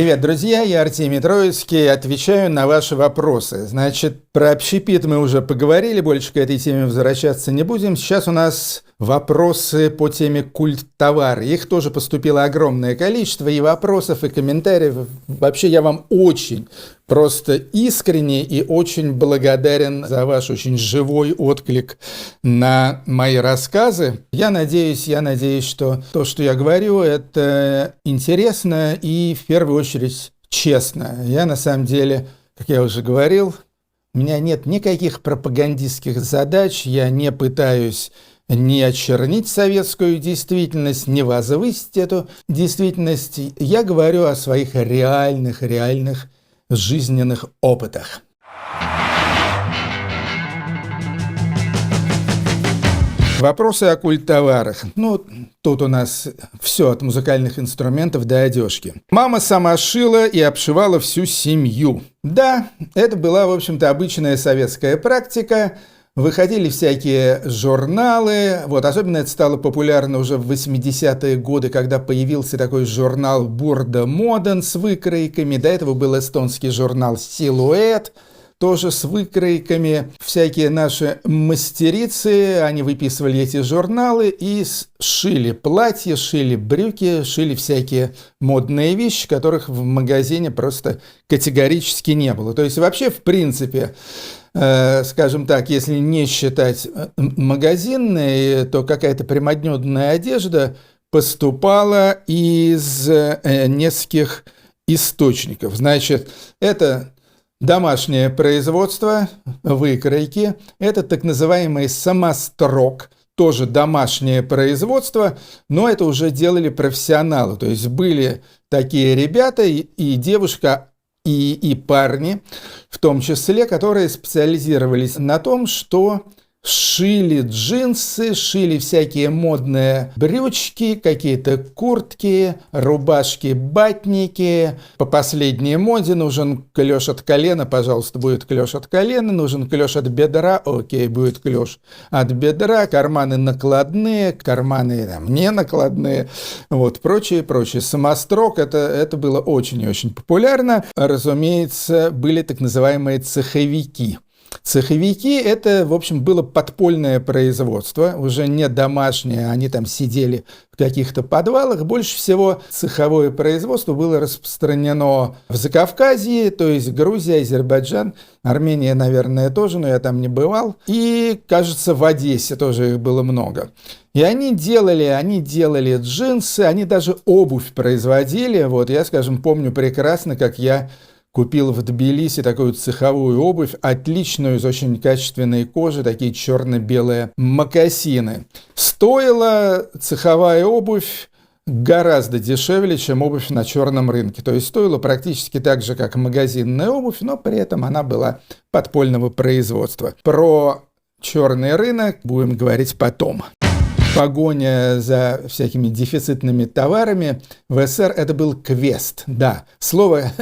Привет, друзья, я Артемий Троицкий, отвечаю на ваши вопросы. Значит, про общепит мы уже поговорили, больше к этой теме возвращаться не будем. Сейчас у нас вопросы по теме культтовар. Их тоже поступило огромное количество, и вопросов, и комментариев. Вообще, я вам очень просто искренне и очень благодарен за ваш очень живой отклик на мои рассказы. Я надеюсь, что то, что я говорю, это интересно и в первую очередь честно. Я на самом деле, как я уже говорил, у меня нет никаких пропагандистских задач, я не пытаюсь не очернить советскую действительность, не возвысить эту действительность. Я говорю о своих реальных жизненных опытах. Вопросы о культтоварах. Тут у нас все от музыкальных инструментов до одежки. Мама сама шила и обшивала всю семью. Да, это была, в общем-то, обычная советская практика. Выходили всякие журналы, особенно это стало популярно уже в 80-е годы, когда появился такой журнал «Бурда Моден» с выкройками, до этого был эстонский журнал «Силуэт», тоже с выкройками. Всякие наши мастерицы, они выписывали эти журналы и шили платья, шили брюки, шили всякие модные вещи, которых в магазине просто категорически не было. То есть вообще, в принципе, скажем так, если не считать магазинной, то какая-то прямодневная одежда поступала из нескольких источников. Значит, это домашнее производство, выкройки, это так называемый самострок, тоже домашнее производство, но это уже делали профессионалы. То есть были такие ребята и девушка, и парни, в том числе, которые специализировались на том, что шили джинсы, шили всякие модные брючки, какие-то куртки, рубашки, батники. По последней моде нужен клеш от колена, пожалуйста, будет клеш от колена, нужен клеш от бедра, окей, будет клеш от бедра, карманы накладные, карманы не накладные, прочее. Самострок, это было очень и очень популярно. Разумеется, были так называемые цеховики. Цеховики – это, в общем, было подпольное производство, уже не домашнее, они там сидели в каких-то подвалах. Больше всего цеховое производство было распространено в Закавказье, то есть Грузия, Азербайджан, Армения, наверное, тоже, но я там не бывал. И, кажется, в Одессе тоже их было много. И они делали джинсы, они даже обувь производили. Я, скажем, помню прекрасно, как я купил в Тбилиси такую цеховую обувь, отличную, из очень качественной кожи, такие черно-белые мокасины. Стоила цеховая обувь гораздо дешевле, чем обувь на черном рынке. То есть стоила практически так же, как магазинная обувь, но при этом она была подпольного производства. Про черный рынок будем говорить потом. Погоня за всякими дефицитными товарами в СССР это был квест. Да, слово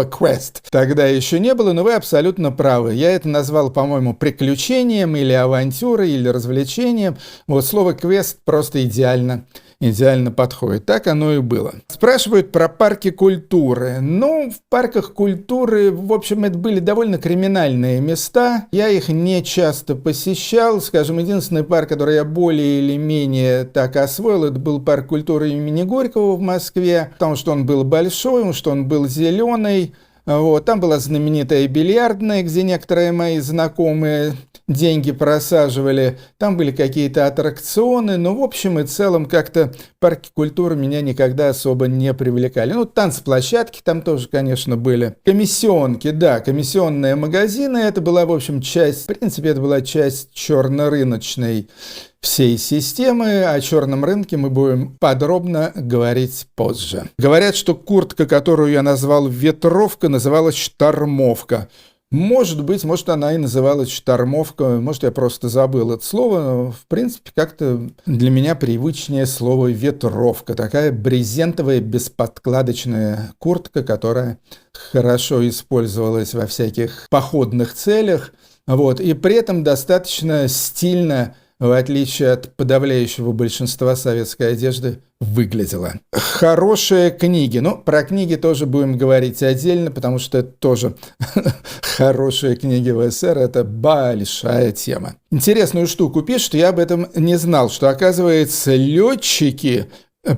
квест тогда еще не было, но вы абсолютно правы. Я это назвал, по-моему, приключением или авантюрой, или развлечением. Слово квест просто идеально подходит. Так оно и было. Спрашивают про парки культуры. В парках культуры, в общем, это были довольно криминальные места. Я их не часто посещал. Скажем, единственный парк, который я более или менее так освоил, это был парк культуры имени Горького в Москве, потому что он был большой, потому что он был зеленый. Там была знаменитая бильярдная, где некоторые мои знакомые деньги просаживали. Там были какие-то аттракционы, но в общем и целом как-то парки культуры меня никогда особо не привлекали. Танцплощадки там тоже, конечно, были. Комиссионки, да, комиссионные магазины, это была, в общем, часть чернорыночной всей системы. О черном рынке мы будем подробно говорить позже. Говорят, что куртка, которую я назвал ветровка, называлась штормовка. Может быть, она и называлась штормовка, может, я просто забыл это слово, но, в принципе, как-то для меня привычнее слово ветровка. Такая брезентовая бесподкладочная куртка, которая хорошо использовалась во всяких походных целях, и при этом достаточно стильно в отличие от подавляющего большинства советской одежды, выглядела. Хорошие книги. Ну, про книги тоже будем говорить отдельно, потому что это тоже хорошие книги в СССР. Это большая тема. Интересную штуку пишут, я об этом не знал, что, оказывается, летчики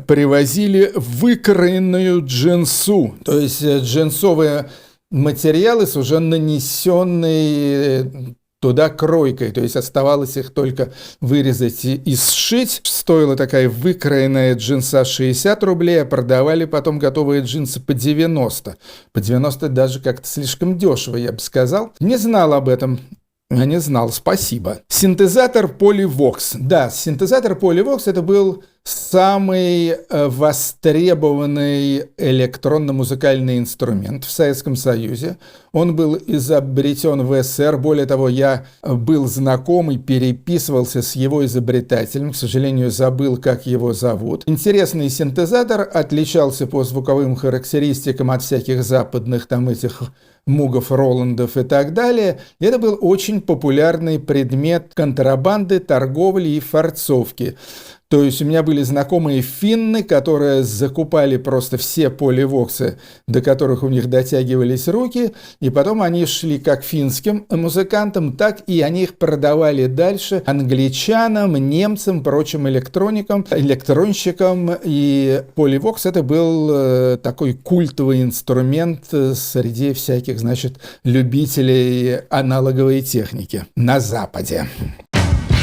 привозили выкроенную джинсу, то есть джинсовые материалы с уже нанесенной туда кройкой, то есть оставалось их только вырезать и сшить. Стоила такая выкроенная джинса 60 рублей, а продавали потом готовые джинсы по 90. По 90 даже как-то слишком дешево, я бы сказал. Не знал об этом. Я не знал, спасибо. Синтезатор Polyvox. Да, синтезатор Polyvox — это был самый востребованный электронно-музыкальный инструмент в Советском Союзе. Он был изобретен в СССР. Более того, я был знаком и переписывался с его изобретателем. К сожалению, забыл, как его зовут. Интересный синтезатор, отличался по звуковым характеристикам от всяких западных там этих Мугов, Роландов и так далее. Это был очень популярный предмет контрабанды, торговли и форцовки. То есть у меня были знакомые финны, которые закупали просто все поливоксы, до которых у них дотягивались руки, и потом они шли как финским музыкантам, так и они их продавали дальше англичанам, немцам, прочим электронщикам. И поливокс — это был такой культовый инструмент среди всяких, значит, любителей аналоговой техники на Западе.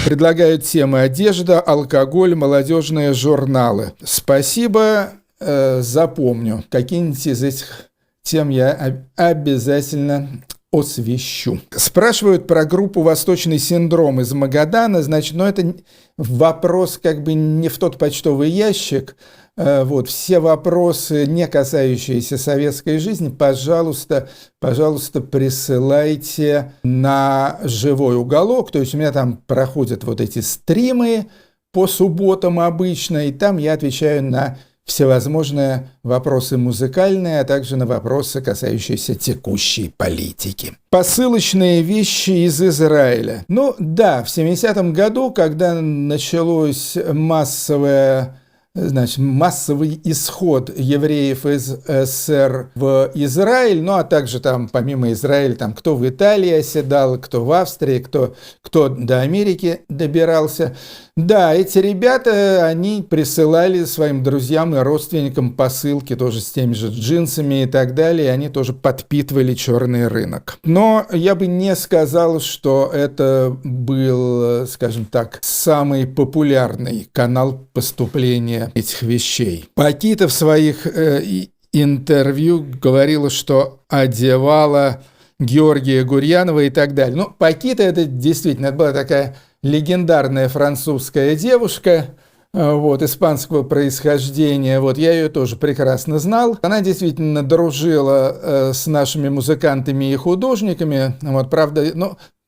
Предлагают темы: одежда, алкоголь, молодежные журналы. Спасибо, запомню. Какие-нибудь из этих тем я обязательно освещу. Спрашивают про группу «Восточный синдром» из Магадана. Значит, это вопрос как бы не в тот почтовый ящик. Вот, все вопросы, не касающиеся советской жизни, пожалуйста, присылайте на живой уголок. То есть у меня там проходят вот эти стримы по субботам обычно, и там я отвечаю на всевозможные вопросы музыкальные, а также на вопросы, касающиеся текущей политики. Посылочные вещи из Израиля. Ну да, в 70-м году, когда началось массовый исход евреев из СССР в Израиль, ну а также там помимо Израиля, там кто в Италии оседал, кто в Австрии, кто до Америки добирался. Да, эти ребята, они присылали своим друзьям и родственникам посылки тоже с теми же джинсами и так далее, и они тоже подпитывали черный рынок. Но я бы не сказал, что это был, скажем так, самый популярный канал поступления этих вещей. Пакита в своих интервью говорила, что одевала Георгия Гурьянова и так далее. Ну, Пакита — это действительно, это была такая легендарная французская девушка, испанского происхождения. Я ее тоже прекрасно знал. Она действительно дружила с нашими музыкантами и художниками. Правда,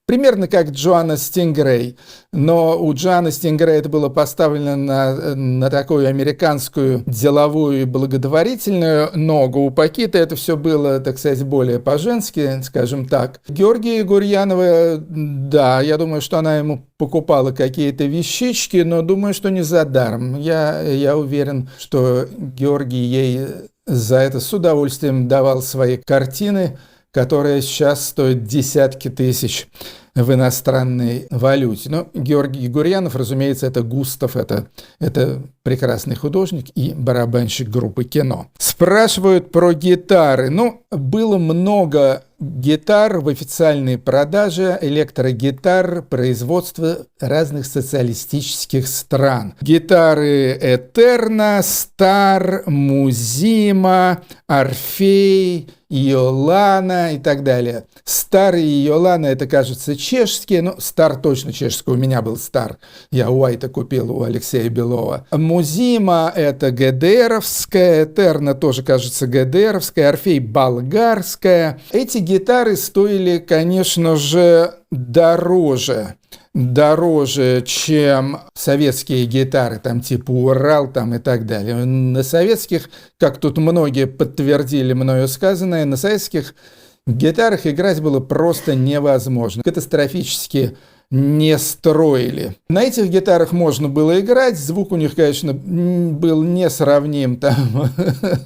примерно как Джоанна Стингрей. Но у Джоанны Стингрей это было поставлено на такую американскую деловую и благотворительную ногу. У Пакиты это все было, так сказать, более по-женски, скажем так. Георгия Гурьянова, да, я думаю, что она ему покупала какие-то вещички, но думаю, что не за даром. Я уверен, что Георгий ей за это с удовольствием давал свои картины, которые сейчас стоят десятки тысяч в иностранной валюте. Но Георгий Гурьянов, разумеется, это Густав, это прекрасный художник и барабанщик группы «Кино». Спрашивают про гитары. Было много гитар в официальной продаже, электрогитар производства разных социалистических стран. Гитары Этерна, Стар, Музима, Орфей, Иолана и так далее. Стар и Иолана — это, кажется, чешские, но Стар точно чешский, у меня был Стар. Я у Уайта купил, у Алексея Белова. Музима — это ГДРовская, Этерна тоже, кажется, ГДРовская, Орфей — болгарская. Эти гитары стоили, конечно же, дороже, чем советские гитары, там типа Урал там и так далее. На советских, как тут многие подтвердили мною сказанное, на советских гитарах играть было просто невозможно. Катастрофически не строили. На этих гитарах можно было играть, звук у них, конечно, был несравним там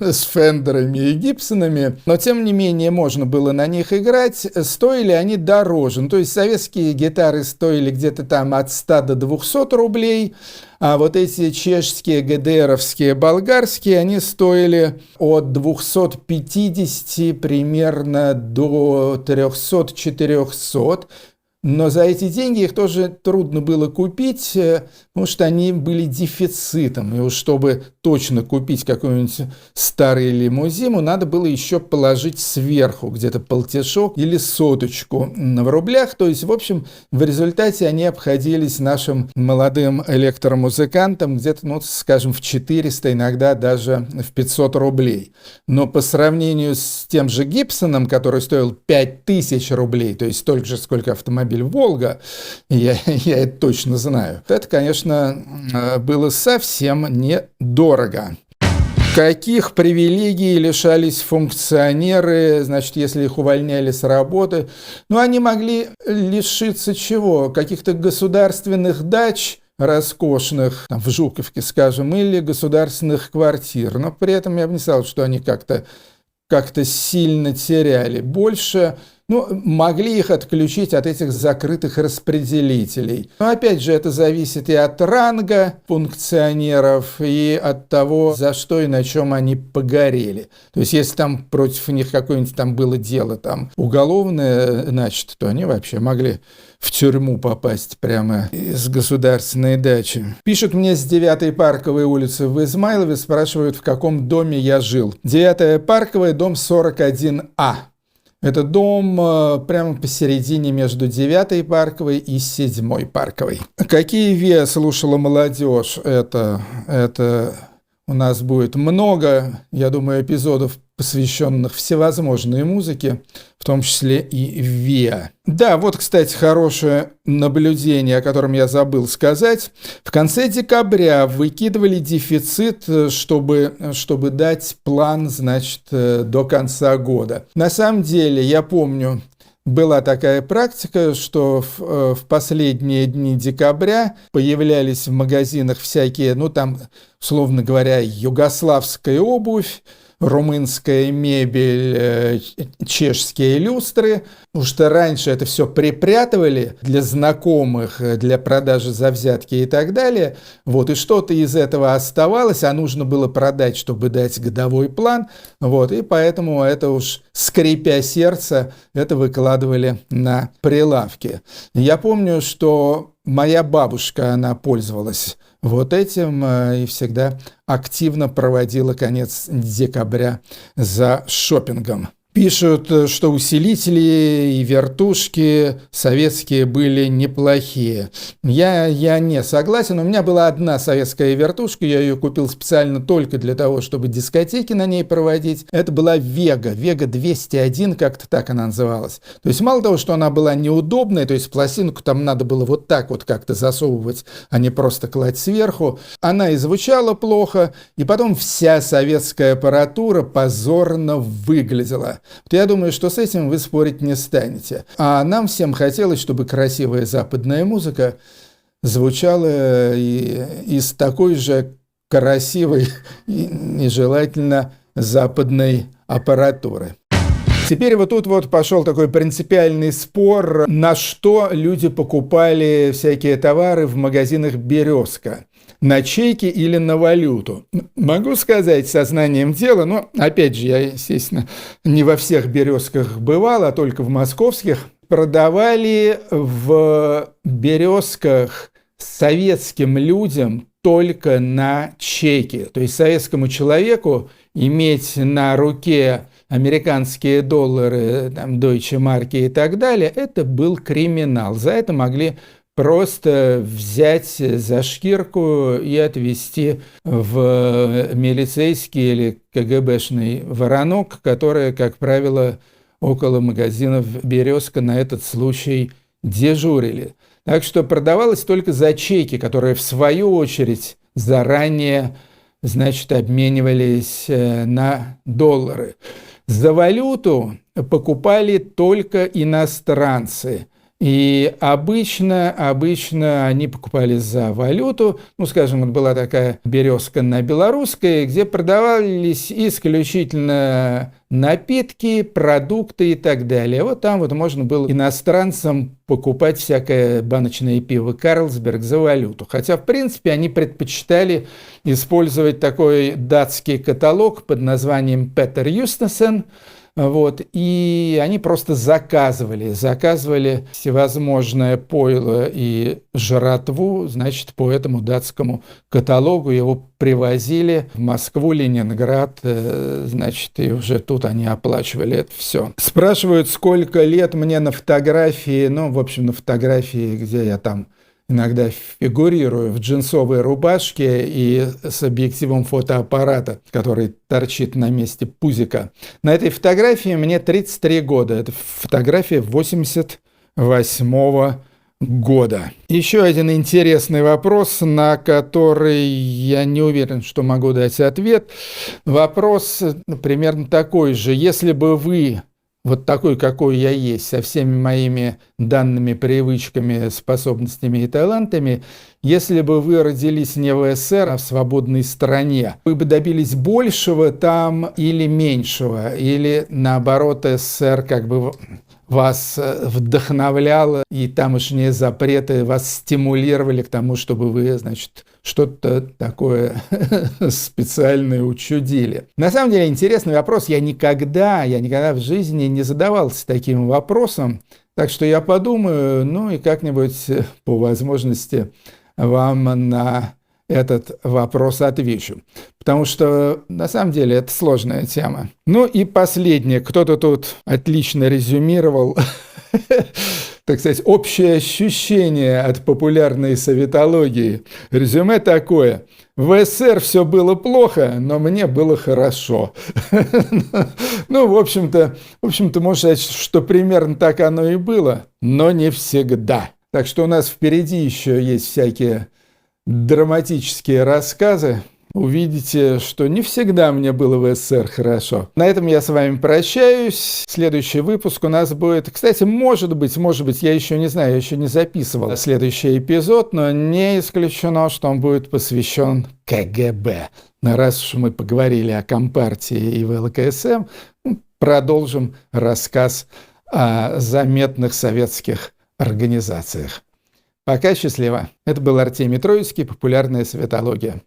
с Фендерами и Гибсонами, но тем не менее можно было на них играть. Стоили они дороже, ну, то есть советские гитары стоили где-то там от 100 до 200 рублей, а вот эти чешские, ГДРовские, болгарские, они стоили от 250 примерно до 300-400. Но за эти деньги их тоже трудно было купить, потому что они были дефицитом. И уж чтобы точно купить какой-нибудь старый лимузин, надо было еще положить сверху где-то полтишок или соточку в рублях. То есть, в общем, в результате они обходились нашим молодым электромузыкантам где-то, ну, скажем, в 400, иногда даже в 500 рублей. Но по сравнению с тем же Гибсоном, который стоил 5000 рублей, то есть столько же, сколько автомобиль «Волга», я это точно знаю, это, конечно, было совсем недорого. Каких привилегий лишались функционеры, значит, если их увольняли с работы? Ну, они могли лишиться чего? Каких-то государственных дач роскошных, там, в Жуковке, скажем, или государственных квартир. Но при этом я бы не сказал, что они как-то сильно теряли. Больше, ну, могли их отключить от этих закрытых распределителей. Но опять же, это зависит и от ранга функционеров, и от того, за что и на чем они погорели. То есть, если там против них какое-нибудь там было дело там уголовное, значит, то они вообще могли в тюрьму попасть прямо из государственной дачи. Пишут мне с 9-й Парковой улицы в Измайлове, спрашивают, в каком доме я жил. 9-я Парковая, дом 41А. Это дом прямо посередине между 9-й Парковой и 7-й Парковой. Какие ВИА слушала молодежь? Это у нас будет много, я думаю, эпизодов, посвященных всевозможной музыке, в том числе и ВИА. Да, вот, кстати, хорошее наблюдение, о котором я забыл сказать. В конце декабря выкидывали дефицит, чтобы дать план, значит, до конца года. На самом деле, я помню, была такая практика, что в последние дни декабря появлялись в магазинах всякие, ну там, условно говоря, югославская обувь, румынская мебель, чешские люстры, потому что раньше это все припрятывали для знакомых, для продажи за взятки и так далее, вот, и что-то из этого оставалось, а нужно было продать, чтобы дать годовой план, вот, и поэтому это уж, скрипя сердце, это выкладывали на прилавки. Я помню, что моя бабушка, она пользовалась вот этим и всегда активно проводила конец декабря за шопингом. Пишут, что усилители и вертушки советские были неплохие. Я не согласен. У меня была одна советская вертушка, я ее купил специально только для того, чтобы дискотеки на ней проводить. Это была Вега 201, как-то так она называлась. То есть мало того, что она была неудобная, то есть пластинку там надо было вот так вот как-то засовывать, а не просто класть сверху. Она и звучала плохо, и потом вся советская аппаратура позорно выглядела. Вот я думаю, что с этим вы спорить не станете. А нам всем хотелось, чтобы красивая западная музыка звучала из такой же красивой и желательно западной аппаратуры. Теперь вот тут вот пошел такой принципиальный спор, на что люди покупали всякие товары в магазинах «Березка». На чеки или на валюту? Могу сказать сознанием дела, но, опять же, я, естественно, не во всех «Березках» бывал, а только в московских. Продавали в «Березках» советским людям только на чеки. То есть советскому человеку иметь на руке американские доллары, там, Deutsche Mark и так далее, это был криминал. За это могли просто взять за шкирку и отвезти в милицейский или КГБшный воронок, которые, как правило, около магазинов «Березка» на этот случай дежурили. Так что продавалось только за чеки, которые в свою очередь заранее, значит, обменивались на доллары. За валюту покупали только иностранцы. И обычно они покупались за валюту. Ну, скажем, вот была такая березка на Белорусской, где продавались исключительно напитки, продукты и так далее. Вот там вот можно было иностранцам покупать всякое баночное пиво «Карлсберг» за валюту. Хотя, в принципе, они предпочитали использовать такой датский каталог под названием «Петер Юстасен». Вот, и они просто заказывали всевозможное пойло и жратву, значит, по этому датскому каталогу его привозили в Москву, Ленинград, значит, и уже тут они оплачивали это все. Спрашивают, сколько лет мне на фотографии, ну, в общем, на фотографии, где я там иногда фигурирую в джинсовой рубашке и с объективом фотоаппарата, который торчит на месте пузика. На этой фотографии мне 33 года. Это фотография 88 года. Еще один интересный вопрос, на который я не уверен, что могу дать ответ. Вопрос примерно такой же. Если бы вы вот такой, какой я есть, со всеми моими данными, привычками, способностями и талантами, если бы вы родились не в СССР, а в свободной стране, вы бы добились большего там или меньшего, или наоборот СССР как бы вас вдохновляло, и тамошние запреты вас стимулировали к тому, чтобы вы, значит, что-то такое специальное учудили. На самом деле интересный вопрос. Я никогда в жизни не задавался таким вопросом, так что я подумаю, ну и как-нибудь по возможности вам на этот вопрос отвечу. Потому что, на самом деле, это сложная тема. Ну и последнее. Кто-то тут отлично резюмировал, так сказать, общее ощущение от популярной советологии. Резюме такое. В СССР все было плохо, но мне было хорошо. Ну, в общем-то, можно сказать, что примерно так оно и было, но не всегда. Так что у нас впереди еще есть всякие драматические рассказы. Увидите, что не всегда мне было в СССР хорошо. На этом я с вами прощаюсь. Следующий выпуск у нас будет... Кстати, может быть, я еще не знаю, я еще не записывал следующий эпизод, но не исключено, что он будет посвящен КГБ. Но раз уж мы поговорили о Компартии и ВЛКСМ, продолжим рассказ о заметных советских организациях. Пока счастливо. Это был Артемий Троицкий, популярная советология.